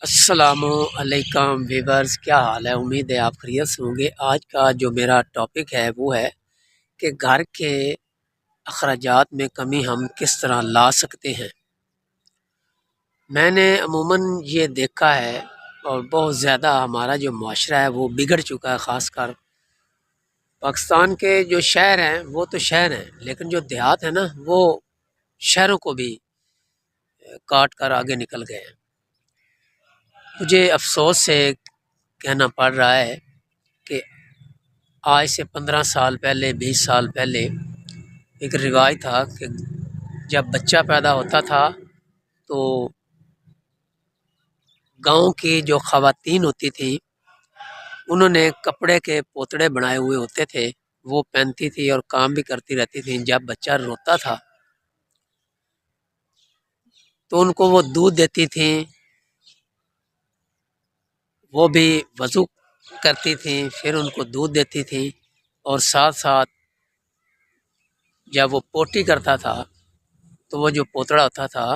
السلام علیکم ویورز، کیا حال ہے؟ امید ہے آپ خیریت سے ہوں گے۔ آج کا جو میرا ٹاپک ہے وہ ہے کہ گھر کے اخراجات میں کمی ہم کس طرح لا سکتے ہیں۔ میں نے عموماً یہ دیکھا ہے اور بہت زیادہ ہمارا جو معاشرہ ہے وہ بگڑ چکا ہے، خاص کر پاکستان کے جو شہر ہیں وہ تو شہر ہیں، لیکن جو دیہات ہیں نا وہ شہروں کو بھی کاٹ کر آگے نکل گئے ہیں۔ مجھے افسوس سے کہنا پڑ رہا ہے کہ آج سے 15 سال پہلے 20 سال پہلے ایک رواج تھا کہ جب بچہ پیدا ہوتا تھا تو گاؤں کی جو خواتین ہوتی تھیں انہوں نے کپڑے کے پوتڑے بنائے ہوئے ہوتے تھے، وہ پہنتی تھی اور کام بھی کرتی رہتی تھیں۔ جب بچہ روتا تھا تو ان کو وہ دودھ دیتی تھیں، وہ بھی وضو کرتی تھیں، پھر ان کو دودھ دیتی تھیں، اور ساتھ ساتھ جب وہ پوٹی کرتا تھا تو وہ جو پوتڑا ہوتا تھا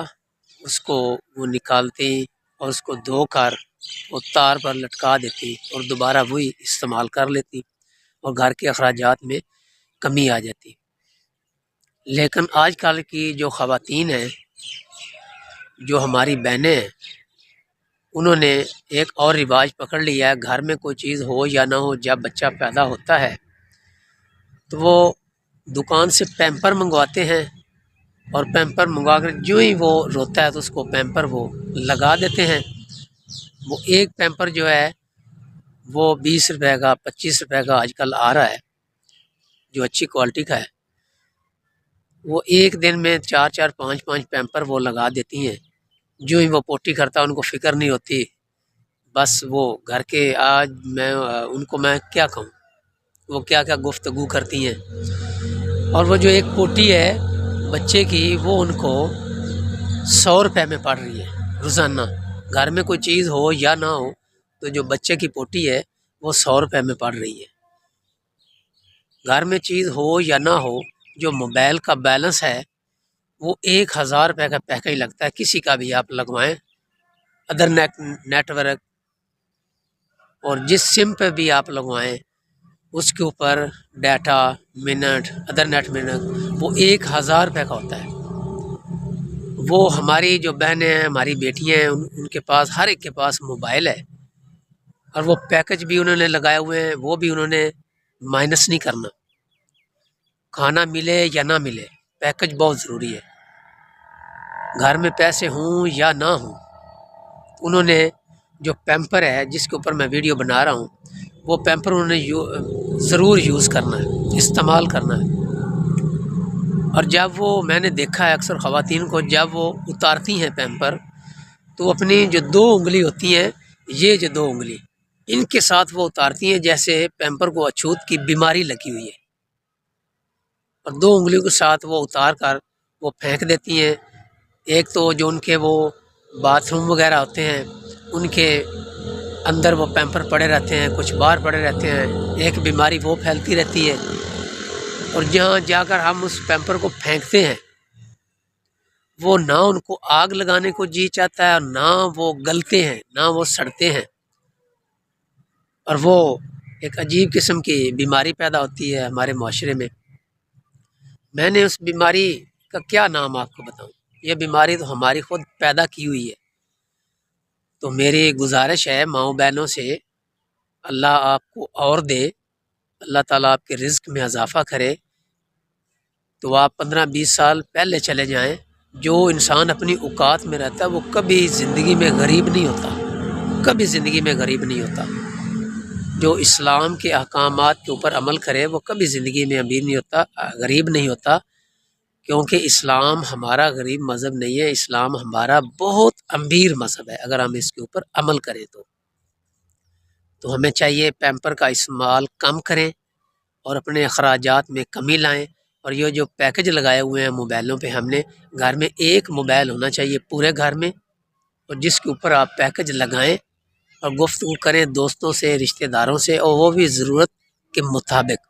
اس کو وہ نکالتی اور اس کو دھو کر وہ تار پر لٹکا دیتی اور دوبارہ وہی استعمال کر لیتی اور گھر کے اخراجات میں کمی آ جاتی۔ لیکن آج کل کی جو خواتین ہیں، جو ہماری بہنیں ہیں، انہوں نے ایک اور رواج پکڑ لیا ہے۔ گھر میں کوئی چیز ہو یا نہ ہو، جب بچہ پیدا ہوتا ہے تو وہ دکان سے پیمپر منگواتے ہیں، اور پیمپر منگوا کر جو ہی وہ روتا ہے تو اس کو پیمپر وہ لگا دیتے ہیں۔ وہ ایک پیمپر جو ہے وہ 20 روپے کا 25 روپے کا آج کل آ رہا ہے، جو اچھی کوالٹی کا ہے۔ وہ ایک دن میں 4 4 5 5 پیمپر وہ لگا دیتی ہیں۔ جو ہی وہ پوٹی کرتا ہے ان کو فکر نہیں ہوتی، بس وہ گھر کے آج ان کو میں کیا کہوں، وہ کیا کیا گفتگو کرتی ہیں۔ اور وہ جو ایک پوٹی ہے بچے کی وہ ان کو 100 روپے میں پڑ رہی ہے روزانہ۔ گھر میں کوئی چیز ہو یا نہ ہو تو جو بچے کی پوٹی ہے وہ 100 روپے میں پڑ رہی ہے۔ گھر میں چیز ہو یا نہ ہو، جو موبائل کا بیلنس ہے وہ 1000 روپے کا پیکج لگتا ہے، کسی کا بھی آپ لگوائیں، ادر نیٹ ورک، اور جس سم پہ بھی آپ لگوائیں اس کے اوپر data minute other net minute وہ 1000 روپے کا ہوتا ہے۔ وہ ہماری جو بہنیں ہیں، ہماری بیٹیاں ہیں، ان کے پاس ہر ایک کے پاس موبائل ہے، اور وہ پیکج بھی انہوں نے لگائے ہوئے ہیں، وہ بھی انہوں نے مائنس نہیں کرنا۔ کھانا ملے یا نہ ملے، پیکج بہت ضروری ہے۔ گھر میں پیسے ہوں یا نہ ہوں، انہوں نے جو پیمپر ہے جس کے اوپر میں ویڈیو بنا رہا ہوں، وہ پیمپر انہوں نے ضرور یوز کرنا ہے، استعمال کرنا ہے۔ اور جب وہ میں نے دیکھا ہے اکثر خواتین کو جب وہ اتارتی ہیں پیمپر تو اپنی جو 2 انگلی ہوتی ہیں، یہ جو 2 انگلی ان کے ساتھ وہ اتارتی ہیں جیسے پیمپر کو اچھوت کی بیماری لگی ہوئی ہے، اور 2 انگلیوں کے ساتھ وہ اتار کر وہ پھینک دیتی ہیں۔ ایک تو جو ان کے وہ باتھ روم وغیرہ ہوتے ہیں ان کے اندر وہ پیمپر پڑے رہتے ہیں، کچھ باہر پڑے رہتے ہیں، ایک بیماری وہ پھیلتی رہتی ہے۔ اور جہاں جا کر ہم اس پیمپر کو پھینکتے ہیں وہ نہ ان کو آگ لگانے کو جی چاہتا ہے، اور نہ وہ گلتے ہیں، نہ وہ سڑتے ہیں، اور وہ ایک عجیب قسم کی بیماری پیدا ہوتی ہے ہمارے معاشرے میں۔ میں نے اس بیماری کا کیا نام آپ کو بتاؤں؟ یہ بیماری تو ہماری خود پیدا کی ہوئی ہے۔ تو میری گزارش ہے ماؤں بہنوں سے، اللہ آپ کو اور دے، اللہ تعالیٰ آپ کے رزق میں اضافہ کرے، تو آپ 15 20 سال پہلے چلے جائیں۔ جو انسان اپنی اوقات میں رہتا ہے وہ کبھی زندگی میں غریب نہیں ہوتا، کبھی زندگی میں غریب نہیں ہوتا۔ جو اسلام کے احکامات کے اوپر عمل کرے وہ کبھی زندگی میں امیر نہیں ہوتا، غریب نہیں ہوتا، کیونکہ اسلام ہمارا غریب مذہب نہیں ہے، اسلام ہمارا بہت امیر مذہب ہے۔ اگر ہم اس کے اوپر عمل کریں تو ہمیں چاہیے پیمپر کا استعمال کم کریں اور اپنے اخراجات میں کمی لائیں۔ اور یہ جو پیکج لگائے ہوئے ہیں موبائلوں پہ، ہم نے گھر میں ایک موبائل ہونا چاہیے پورے گھر میں، اور جس کے اوپر آپ پیکج لگائیں اور گفتگو کریں دوستوں سے، رشتہ داروں سے، اور وہ بھی ضرورت کے مطابق،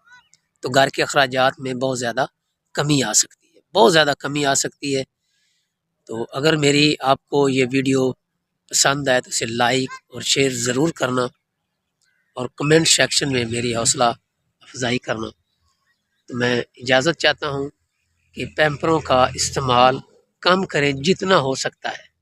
تو گھر کے اخراجات میں بہت زیادہ کمی آ سکتی ہے، بہت زیادہ کمی آ سکتی ہے۔ تو اگر میری آپ کو یہ ویڈیو پسند آئے تو اسے لائک اور شیئر ضرور کرنا، اور کمنٹ سیکشن میں میری حوصلہ افزائی کرنا۔ تو میں اجازت چاہتا ہوں کہ پیمپروں کا استعمال کم کریں جتنا ہو سکتا ہے۔